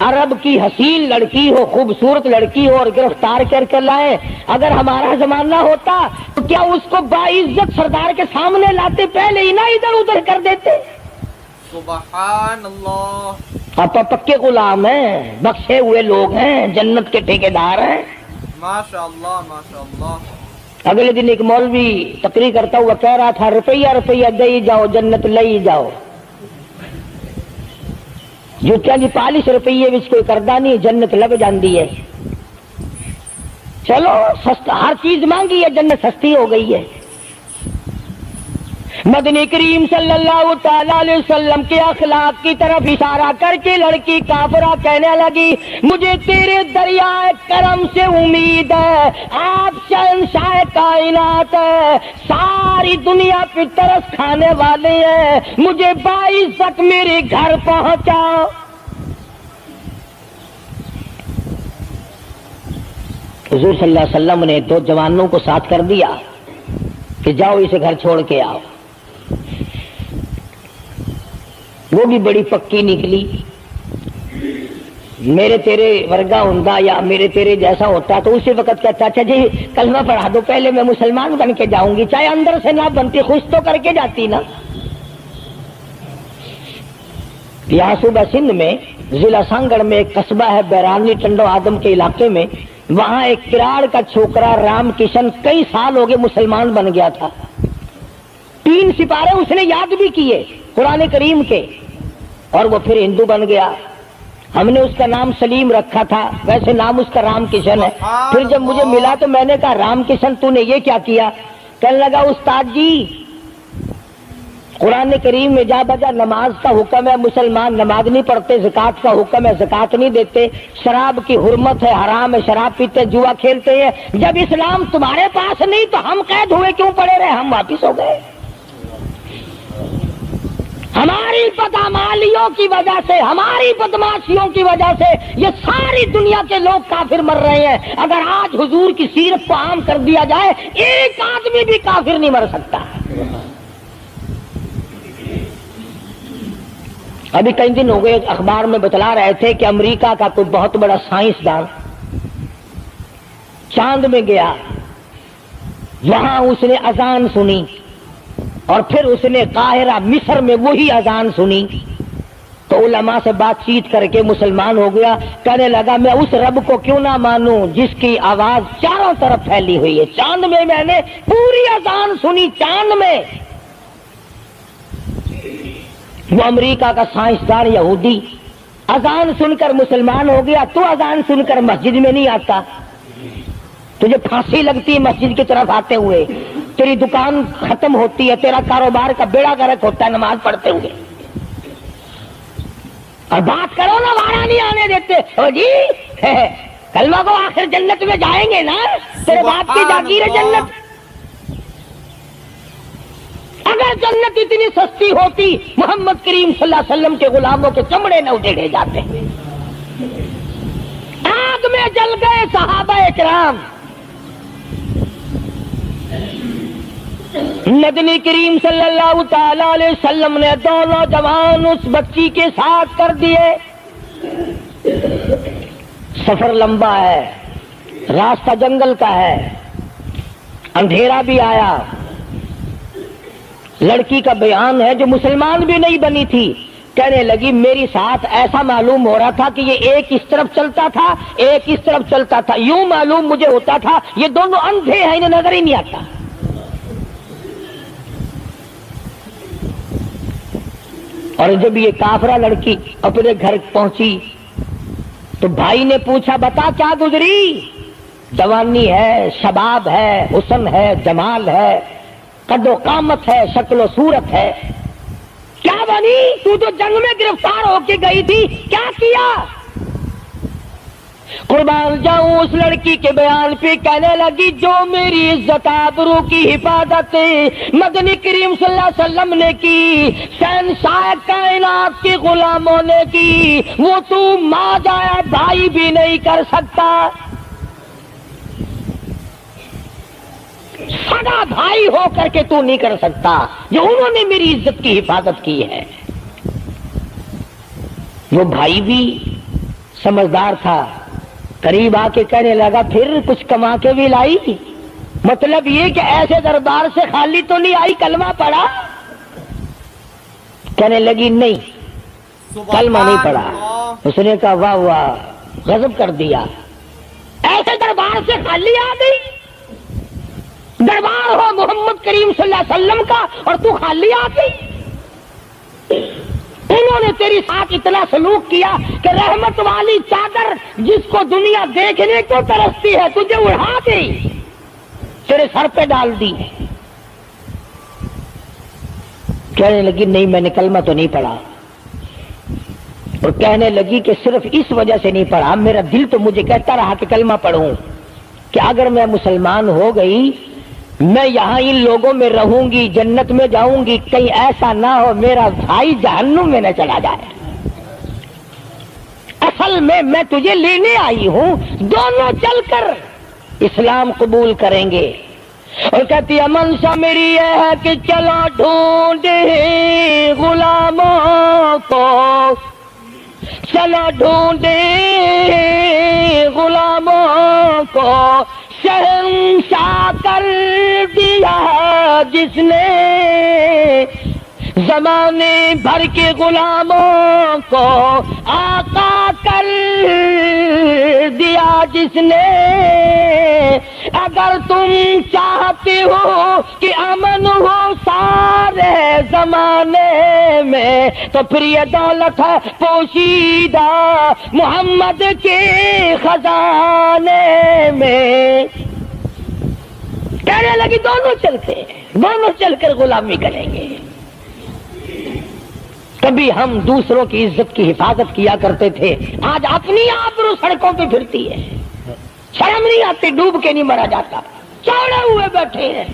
عرب کی حسین لڑکی ہو، خوبصورت لڑکی ہو اور گرفتار کر کے لائے، اگر ہمارا زمانہ ہوتا تو کیا اس کو باعزت سردار کے سامنے لاتے، پہلے ہی نہ ادھر ادھر کر دیتے؟ سبحان اللہ۔ آپ پکے غلام ہیں، بخشے ہوئے لوگ ہیں، جنت کے ٹھیکیدار ہیں۔ ماشاء اللہ ماشاء اللہ۔ اگلے دن ایک مولوی تقریر کرتا ہوا کہہ رہا تھا روپیہ روپیہ دے جاؤ جنت لے جاؤ، جوتیاں دی پالش روپیے وچ کوئی کردا نہیں، جنت لگ جاندی ہے۔ چلو سستا، ہر چیز مانگی ہے، جنت سستی ہو گئی ہے۔ مدنی کریم صلی اللہ تعالیٰ علیہ وسلم کے اخلاق کی طرف اشارہ کر کے لڑکی کافرہ کہنے لگی مجھے تیرے دریائے کرم سے امید ہے، آپ شہنشاہ کائنات ہے، ساری دنیا پہ ترس کھانے والے ہیں، مجھے 22 تک میرے گھر پہنچاؤ۔ حضور صلی اللہ علیہ وسلم نے 2 جوانوں کو ساتھ کر دیا کہ جاؤ اسے گھر چھوڑ کے آؤ۔ وہ بھی بڑی پکی نکلی، میرے تیرے ورگا ہوندا یا میرے تیرے جیسا ہوتا تو اسی وقت کہتا اچھا جی کلمہ پڑھا دو، پہلے میں مسلمان بن کے جاؤں گی، چاہے اندر سے نہ بنتی خوش تو کر کے جاتی نا۔ یہاں صوبہ سندھ میں ضلع سانگڑ میں ایک قصبہ ہے بیرانی ٹنڈو آدم کے علاقے میں، وہاں ایک کراڑ کا چھوکرا رام کشن کئی سال ہو گئے مسلمان بن گیا تھا، 3 سپارے اس نے یاد بھی کیے قرآن کریم کے، اور وہ پھر ہندو بن گیا۔ ہم نے اس کا نام سلیم رکھا تھا، ویسے نام اس کا رام کشن ہے۔ پھر جب مجھے ملا تو میں نے کہا رام کشن تو نے یہ کیا کیا؟ کہنے لگا استاد جی قرآن کریم میں جا بجا نماز کا حکم ہے، مسلمان نماز نہیں پڑھتے، زکوٰۃ کا حکم ہے زکوٰۃ نہیں دیتے، شراب کی حرمت ہے حرام ہے، شراب پیتے جوا کھیلتے ہیں، جب اسلام تمہارے پاس نہیں تو ہم قید ہوئے کیوں پڑے رہے؟ ہم واپس ہو گئے۔ ہماری بدعمالیوں کی وجہ سے، ہماری بدماشیوں کی وجہ سے یہ ساری دنیا کے لوگ کافر مر رہے ہیں۔ اگر آج حضور کی سیرت کو عام کر دیا جائے ایک آدمی بھی کافر نہیں مر سکتا۔ ابھی کئی دن ہو گئے اخبار میں بتلا رہے تھے کہ امریکہ کا کوئی بہت بڑا سائنسدان چاند میں گیا، وہاں اس نے اذان سنی اور پھر اس نے قاہرہ مصر میں وہی اذان سنی تو علماء سے بات چیت کر کے مسلمان ہو گیا۔ کہنے لگا میں اس رب کو کیوں نہ مانوں جس کی آواز چاروں طرف پھیلی ہوئی ہے، چاند میں نے پوری اذان سنی، چاند میں۔ وہ امریکہ کا سائنسدان یہودی اذان سن کر مسلمان ہو گیا، تو اذان سن کر مسجد میں نہیں آتا؟ تجھے پھانسی لگتی ہے مسجد کی طرف آتے ہوئے، تیری دکان ختم ہوتی ہے، تیرا کاروبار کا بیڑا غرق ہوتا ہے نماز پڑھتے ہوئے، اور بات کرو نا وہاں نہیں آنے دیتے۔ او جی کلمہ کو آخر جنت میں جائیں گے نا، تیرے باپ کی جاگیر ہے جنت۔ اگر جنت اتنی سستی ہوتی محمد کریم صلی اللہ علیہ وسلم کے غلاموں کے چمڑے نہ اٹھے جاتے، آگ میں جل گئے صحابہ کرام۔ مدنی کریم صلی اللہ تعالی علیہ وسلم نے 2 نوجوان اس بچی کے ساتھ کر دیے۔ سفر لمبا ہے، راستہ جنگل کا ہے، اندھیرا بھی آیا۔ لڑکی کا بیان ہے جو مسلمان بھی نہیں بنی تھی، کہنے لگی میری ساتھ ایسا معلوم ہو رہا تھا کہ یہ ایک اس طرف چلتا تھا ایک اس طرف چلتا تھا، یوں معلوم مجھے ہوتا تھا یہ دونوں اندھے ہیں، انہیں نظر ہی نہیں آتا۔ اور جب یہ کافرہ لڑکی اپنے گھر پہنچی تو بھائی نے پوچھا بتا کیا گزری؟ جوانی ہے، شباب ہے، حسن ہے، جمال ہے، قد و قامت ہے، شکل و صورت ہے، کیا بنی؟ تو جنگ میں گرفتار ہو کے گئی تھی، کیا کیا؟ قربان جاؤں اس لڑکی کے بیان پہ، کہنے لگی جو میری عزت آبرو کی حفاظت مدنی کریم صلی اللہ علیہ وسلم نے کی، شہنشاہ کائنات کے غلاموں نے کی، وہ تو ماں جایا بھائی بھی نہیں کر سکتا، سگا بھائی ہو کر کے تو نہیں کر سکتا جو انہوں نے میری عزت کی حفاظت کی ہے۔ وہ بھائی بھی سمجھدار تھا، قریب آ کے کہنے لگا پھر کچھ کما کے بھی لائی؟ مطلب یہ کہ ایسے دربار سے خالی تو نہیں آئی، کلمہ پڑھا؟ کہنے لگی نہیں کلمہ نہیں پڑھا۔ اس نے کہا واہ واہ، غضب کر دیا، ایسے دربار سے خالی آ گئی؟ دربار ہو محمد کریم صلی اللہ علیہ وسلم کا اور تو خالی آ گئی؟ انہوں نے تیری ساتھ اتنا سلوک کیا کہ رحمت والی چادر جس کو دنیا دیکھنے کو ترستی ہے تجھے اڑا دی، تیرے سر پہ ڈال دی۔ کہنے لگی نہیں میں نے کلمہ تو نہیں پڑھا، اور کہنے لگی کہ صرف اس وجہ سے نہیں پڑھا، میرا دل تو مجھے کہتا رہا کہ کلمہ پڑھوں، کہ اگر میں مسلمان ہو گئی میں یہاں ان لوگوں میں رہوں گی، جنت میں جاؤں گی، کہیں ایسا نہ ہو میرا بھائی جہنم میں نہ چلا جائے، اصل میں تجھے لینے آئی ہوں، دونوں چل کر اسلام قبول کریں گے۔ اور کہتی ہے منشا میری یہ ہے کہ چلو ڈھونڈے غلاموں کو، چلو ڈھونڈے غلاموں کو، شہنشاہ کر دیا جس نے زمانے بھر کے غلاموں کو، آقا کر دیا جس نے۔ اگر تم چاہتے ہو کہ امن ہو سارے زمانے میں تو پھر یہ دولت ہے پوشیدہ محمد کے خزانے میں۔ کہنے لگی دونوں چلتے ہیں، دونوں چل کر غلامی کریں گے۔ کبھی ہم دوسروں کی عزت کی حفاظت کیا کرتے تھے، آج اپنی آبرو سڑکوں پہ پھرتی ہے، شرم نہیں آتی، ڈوب کے نہیں مرا جاتا، چوڑے ہوئے بیٹھے ہیں۔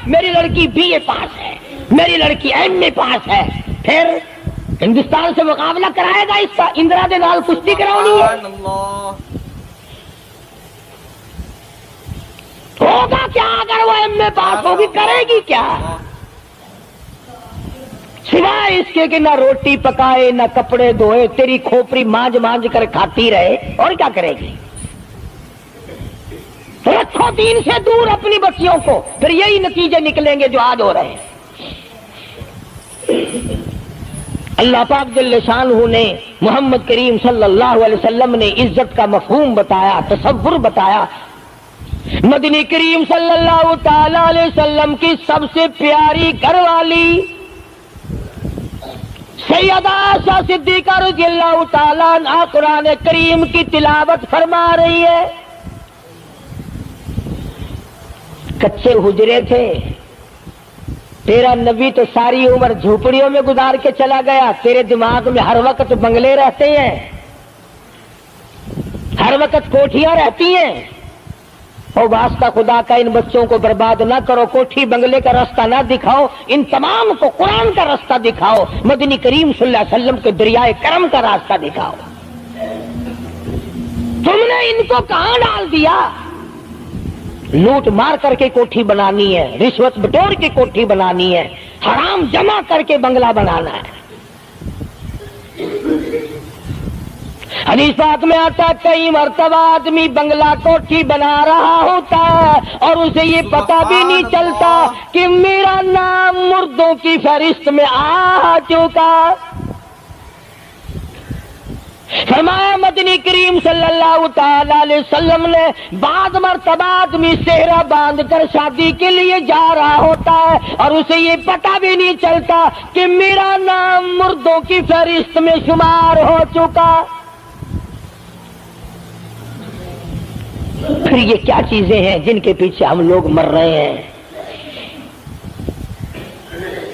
میری لڑکی بی اے پاس ہے، میری لڑکی ایم اے پاس ہے، پھر ہندوستان سے مقابلہ کرائے گا اس کا، اندرا دے نال کشتی کراؤنی ہے، ہوگا کیا اگر وہ ایم اے پاس ہوگی، کرے گی کیا؟ سوائے اس کے کہ نہ روٹی پکائے نہ کپڑے دھوئے، تیری کھوپڑی مانج مانج کر کھاتی رہے، اور کیا کرے گی؟ رکھو دین سے دور اپنی بچیوں کو، پھر یہی نتیجے نکلیں گے جو آج ہو رہے ہیں۔ اللہ پاک جل شانہ نے محمد کریم صلی اللہ علیہ وسلم نے عزت کا مفہوم بتایا، تصور بتایا۔ مدنی کریم صلی اللہ تعالی علیہ وسلم کی سب سے پیاری گھر والی سیدہ عائشہ صدیقہ رضی اللہ تعالیٰ عنہا قرآن کریم کی تلاوت فرما رہی ہے۔ کچے حجرے تھے، تیرا نبی تو ساری عمر جھوپڑیوں میں گزار کے چلا گیا، تیرے دماغ میں ہر وقت بنگلے رہتے ہیں، ہر وقت کوٹھیاں رہتی ہیں۔ اور واسطہ خدا کا ان بچوں کو برباد نہ کرو، کوٹھی بنگلے کا راستہ نہ دکھاؤ، ان تمام کو قرآن کا راستہ دکھاؤ، مدنی کریم صلی اللہ علیہ وسلم کے دریائے کرم کا راستہ دکھاؤ۔ تم نے ان کو کہاں ڈال دیا؟ لوٹ مار کر کے کوٹھی بنانی ہے، رشوت بٹور کے کوٹھی بنانی ہے، حرام جمع کر کے بنگلہ بنانا ہے۔ حدیث پاک میں آتا ہے کئی مرتبہ آدمی بنگلہ کوٹھی بنا رہا ہوتا ہے اور اسے یہ پتہ بھی نہیں چلتا کہ میرا نام مردوں کی فہرست میں آ چکا۔ فرمایا مدنی کریم صلی اللہ تعالی علیہ وسلم نے بعض مرتبہ آدمی صحرا باندھ کر شادی کے لیے جا رہا ہوتا ہے اور اسے یہ پتہ بھی نہیں چلتا کہ میرا نام مردوں کی فہرست میں شمار ہو چکا۔ پھر یہ کیا چیزیں ہیں جن کے پیچھے ہم لوگ مر رہے ہیں؟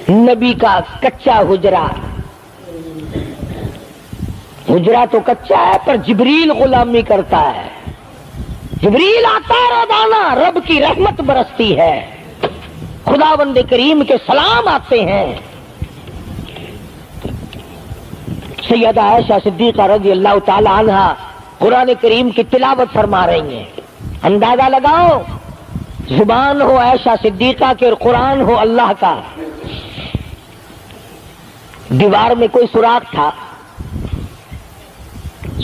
نبی کا کچا حجرہ، حجرہ تو کچا ہے پر جبریل غلامی کرتا ہے، جبریل آتا ہے روزانہ، رب کی رحمت برستی ہے، خداوند کریم کے سلام آتے ہیں۔ سیدہ عائشہ صدیقہ رضی اللہ تعالی عنہا قرآن کریم کی تلاوت فرما رہی ہیں۔ اندازہ لگاؤ، زبان ہو عائشہ صدیقہ کے اور قرآن ہو اللہ کا۔ دیوار میں کوئی سوراخ تھا،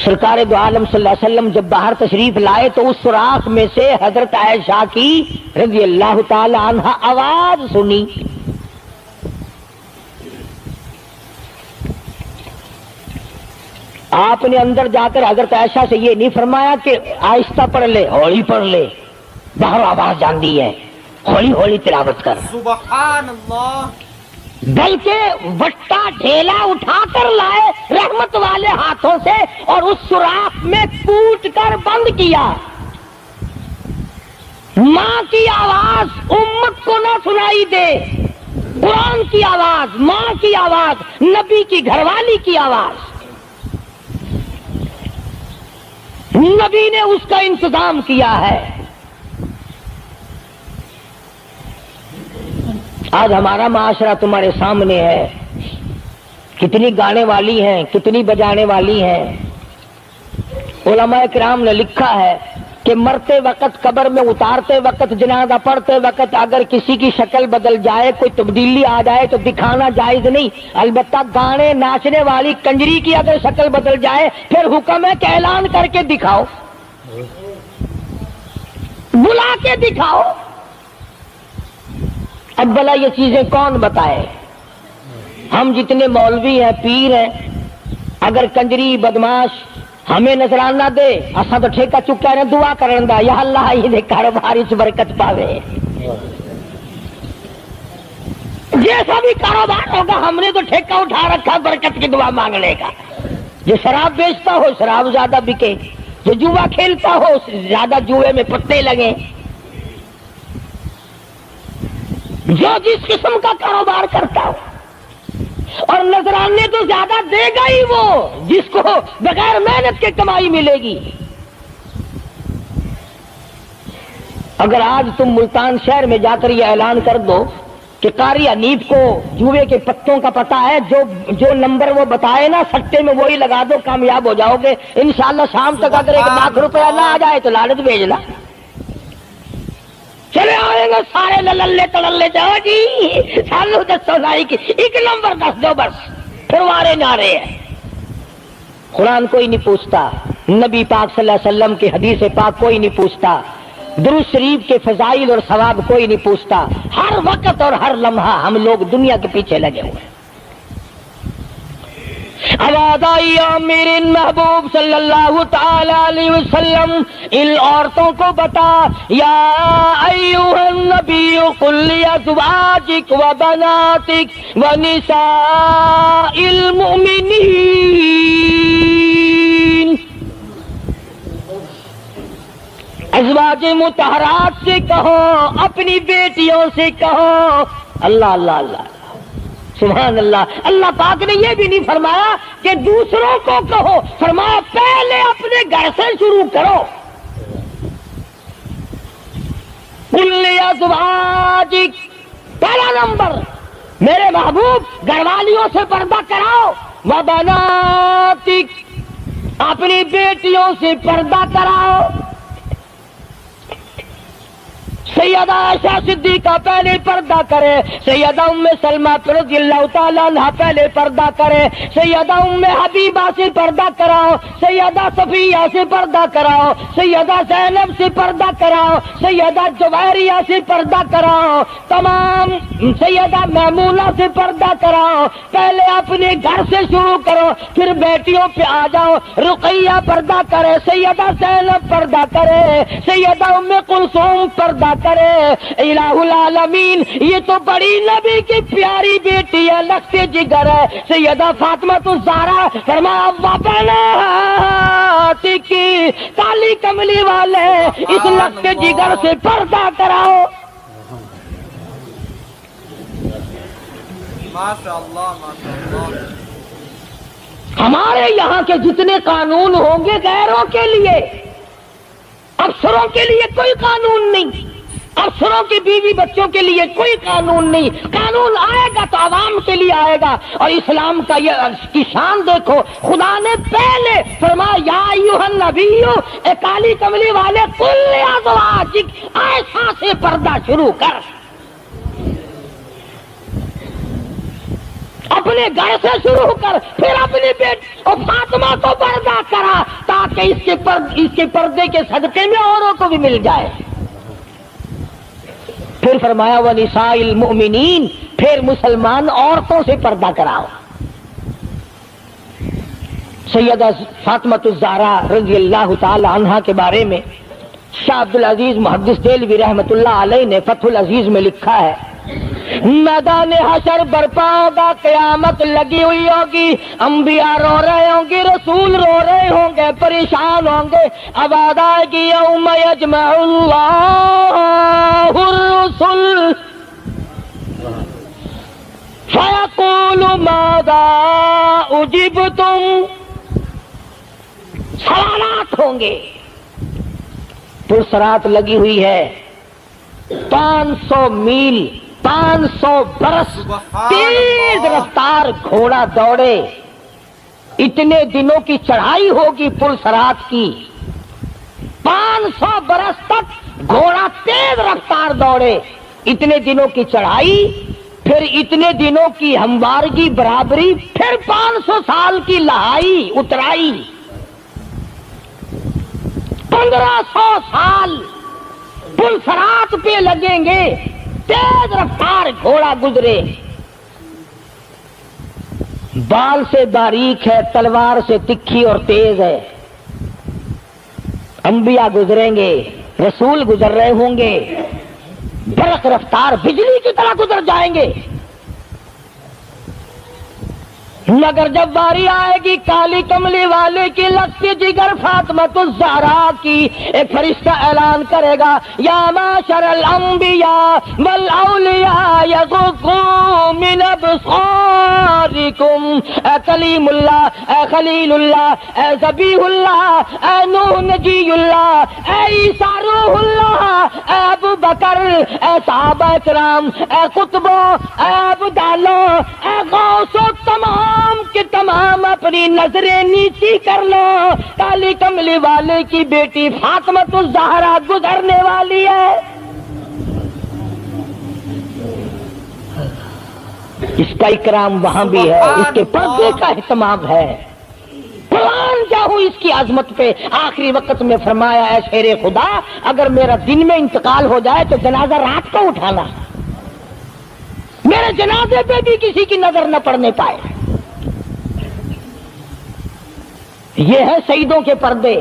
سرکار دو عالم صلی اللہ علیہ وسلم جب باہر تشریف لائے تو اس سوراخ میں سے حضرت عائشہ کی رضی اللہ تعالی عنہا آواز سنی۔ آپ نے اندر جا کر حضرت عائشہ سے یہ نہیں فرمایا کہ آہستہ پڑھ لے، ہولی پڑھ لے، باہر آواز جاندی ہے، ہولی ہولی تلاوت کر، سبحان اللہ، بلکہ وٹا ڈھیلا اٹھا کر لائے رحمت والے ہاتھوں سے اور اس سوراخ میں کوٹ کر بند کیا۔ ماں کی آواز امت کو نہ سنائی دے، قرآن کی آواز، ماں کی آواز، نبی کی گھر والی کی آواز، نبی نے اس کا انتظام کیا ہے۔ آج ہمارا معاشرہ تمہارے سامنے ہے، کتنی گانے والی ہیں، کتنی بجانے والی ہیں۔ علماء کرام نے لکھا ہے کہ مرتے وقت، قبر میں اتارتے وقت، جنازہ پڑھتے وقت اگر کسی کی شکل بدل جائے، کوئی تبدیلی آ جائے تو دکھانا جائز نہیں، البتہ گانے ناچنے والی کنجری کی اگر شکل بدل جائے پھر حکم ہے کہ اعلان کر کے دکھاؤ، بلا کے دکھاؤ۔ اب بلا یہ چیزیں کون بتائے؟ ہم جتنے مولوی ہیں، پیر ہیں، اگر کنجری بدماش ہمیں نظرانہ دے، اساں تو ٹھیکہ چکا رہے دعا کرن دا، یا اللہ یہ کاروبار اس برکت پاوے۔ جیسا بھی کاروبار ہوگا ہم نے تو ٹھیکہ اٹھا رکھا برکت کی دعا مانگنے کا۔ جو شراب بیچتا ہو شراب زیادہ بکے، جو جوا کھیلتا ہو زیادہ جوئے میں پتے لگے، جو جس قسم کا کاروبار کرتا ہو، اور نذرانے تو زیادہ دے گا ہی وہ جس کو بغیر محنت کے کمائی ملے گی۔ اگر آج تم ملتان شہر میں جا کر یہ اعلان کر دو کہ قاری حنیف کو جوئے کے پتوں کا پتہ ہے، جو نمبر وہ بتائے نا سٹے میں وہی لگا دو، کامیاب ہو جاؤ گے انشاءاللہ۔ شام تک اگر 1 لاکھ روپیہ نہ آ جائے تو لالچ بھیجنا، چلے آئیں گے سارے للے تڑلے جاؤ جی سالو دسو سائی کی 1 نمبر دس دو بس، پھر وارے نعرے ہیں۔ قرآن کوئی نہیں پوچھتا، نبی پاک صلی اللہ علیہ وسلم کی حدیث پاک کوئی نہیں پوچھتا، درود شریف کے فضائل اور ثواب کوئی نہیں پوچھتا۔ ہر وقت اور ہر لمحہ ہم لوگ دنیا کے پیچھے لگے ہوئے ہیں۔ آواز آئی میرے محبوب صلی اللہ تعالی علیہ وسلم ان عورتوں کو بتا، یا ایھا النبی قل لازواجک وبناتک ونساء المؤمنین، ازواج مطہرات سے کہو، اپنی بیٹیوں سے کہو۔ اللہ اللہ اللہ سبحان اللہ۔ اللہ پاک نے یہ بھی نہیں فرمایا کہ دوسروں کو کہو، فرمایا پہلے اپنے گھر سے شروع کرو۔ قل لازواجک، پہلا نمبر میرے محبوب گھر والیوں سے پردہ کراؤ، وبناتک، اپنی بیٹیوں سے پردہ کراؤ۔ سیدہ عائشہ صدیقہ پہلے پردہ کرے، سیدہ ام سلمہ رضی اللہ تعالیٰ عنہ پہلے پردہ کرے، سیدہ ام حبیبہ سے پردہ کراؤ، سیدہ صفیہ سے پردہ کراؤ، سیدہ زینب سے پردہ کراؤ، سیدہ جویریہ سے پردہ کراؤ، تمام سیدہ میمونہ سے پردہ کراؤ۔ پہلے اپنے گھر سے شروع کرو، پھر بیٹیوں پہ آ جاؤ۔ رقیہ پردہ کرے، سیدہ زینب پردہ کرے، سیدہ ام کلثوم پردہ کرے۔ الہ العالمین یہ تو بڑی نبی کی پیاری بیٹی ہے، لختے جگر ہے، سیدہ فاطمہ الزہرا، فرمایا وبناتک، کالی کملی والے اس لختے جگر سے پردہ کراؤ۔ ماشاءاللہ ماشاءاللہ۔ ہمارے یہاں کے جتنے قانون ہوں گے غیروں کے لیے، افسروں کے لیے کوئی قانون نہیں، افسروں کی بیوی بچوں کے لیے کوئی قانون نہیں۔ قانون آئے گا تو عوام کے لیے آئے گا۔ اور اسلام کا یہ کی شان دیکھو، خدا نے پہلے فرمایا یا ایھا النبی، اے کالی کملی والے، قل لازواجک، عائشہ سے پردہ شروع کر، اپنے گھر سے شروع کر، پھر اپنی بیٹی اور فاطمہ کو پردہ کرا تاکہ اس کے پردے کے صدقے میں اوروں کو بھی مل جائے۔ پھر فرمایا وَنِسَاءِ الْمُؤْمِنِينَ، پھر مسلمان عورتوں سے پردہ کراؤ۔ سیدہ فاطمہ الزہرا رضی اللہ تعالی عنہا کے بارے میں شاہ عبد العزیز محدث دہلوی رحمۃ اللہ علیہ نے فتح العزیز میں لکھا ہے، میدان حشر برپا ہوگا، قیامت لگی ہوئی ہوگی، انبیاء رو رہے ہوں گے، رسول رو رہے ہوں گے، پریشان ہوں گے، آواز آئے گی یوم یجمع اللہ الرسل فَيَقُولُ مَاذَا أُجِبْتُمْ، سوالات ہوں گے. پرسرات لگی ہوئی ہے، 500 میل 500 برس تیز رفتار گھوڑا دوڑے. اتنے دنوں کی چڑھائی ہوگی پرسرات کی، 500 برس تک گھوڑا تیز رفتار دوڑے. اتنے دنوں کی چڑھائی، پھر اتنے دنوں کی ہموارگی برابری، پھر 500 سال کی لہائی اترائی. 1500 سال پلسرات پہ لگیں گے. تیز رفتار گھوڑا گزرے، بال سے باریک ہے، تلوار سے تکھی اور تیز ہے. انبیاء گزریں گے، رسول گزر رہے ہوں گے، برق رفتار بجلی کی طرح گزر جائیں گے. مگر جب باری آئے گی کالی کملی والے کی لگتی جگر فاطمۃ الزہرا کی، ایک فرشتہ اعلان کرے گا یا معاشر الانبیاء والاولیاء یغضوا من ابصارکم. اے کلیم اللہ، اے خلیل اللہ، اے ذبیح اللہ، اے نوح نجی اللہ، اے عیسیٰ روح اللہ، اے ابو بکر، اے صحابہ کرام، اے قطبوں، اے ابدالوں، اے غوثوں، تمام کے تمام اپنی نظریں نیچی کر لو. کالی کملی والے کی بیٹی فاطمۃ الزہرا گزرنے والی ہے. اس کا اکرام وہاں بھی ہے، اس کے پردے کا اہتمام ہے. قرآن جاؤں اس کی عظمت پہ آخری وقت میں فرمایا ہے شیر خدا اگر میرا دن میں انتقال ہو جائے تو جنازہ رات کو اٹھانا، میرے جنازے پہ بھی کسی کی نظر نہ پڑنے پائے. یہ ہے سیدوں کے پردے.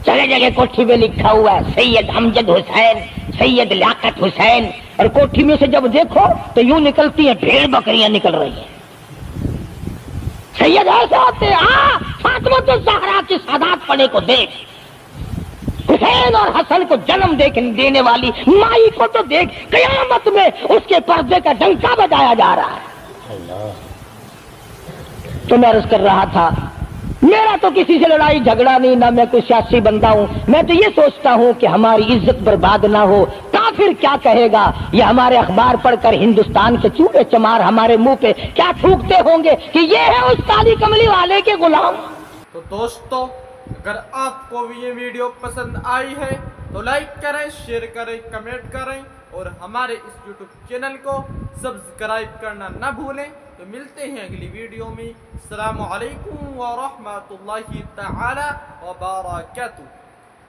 جگہ جگہ کوٹھی میں لکھا ہوا ہے سید امجد حسین، سید لیاقت حسین، اور کوٹھی میں سے جب دیکھو تو یوں نکلتی ہیں بھیڑ بکریاں نکل رہی ہیں. سید ایسے آتے ہیں، فاطمۃ الزہرا کی سادات پڑے کو دیکھ، حسین اور حسن کو جنم دینے والی مائی کو تو دیکھ. قیامت میں اس کے پردے کا ڈنکا بجایا جا رہا ہے. تو میں عرض کر رہا تھا میرا تو کسی سے لڑائی جھگڑا نہیں، نہ میں کوئی سیاسی بندہ ہوں. میں تو یہ سوچتا ہوں کہ ہماری عزت برباد نہ ہو. کافر کیا کہے گا؟ یہ ہمارے اخبار پڑھ کر ہندوستان کے چوڑے چمار ہمارے منہ پہ کیا تھوکتے ہوں گے کہ یہ ہے اس کالی کملی والے کے غلام. تو دوستو اگر آپ کو یہ ویڈیو پسند آئی ہے تو لائک کریں، شیئر کریں، کمنٹ کریں اور ہمارے اس یوٹیوب چینل کو سبسکرائب کرنا نہ بھولیں. تو ملتے ہیں اگلی ویڈیو میں. السلام علیکم ورحمۃ اللہ تعالی وبرکاتہ.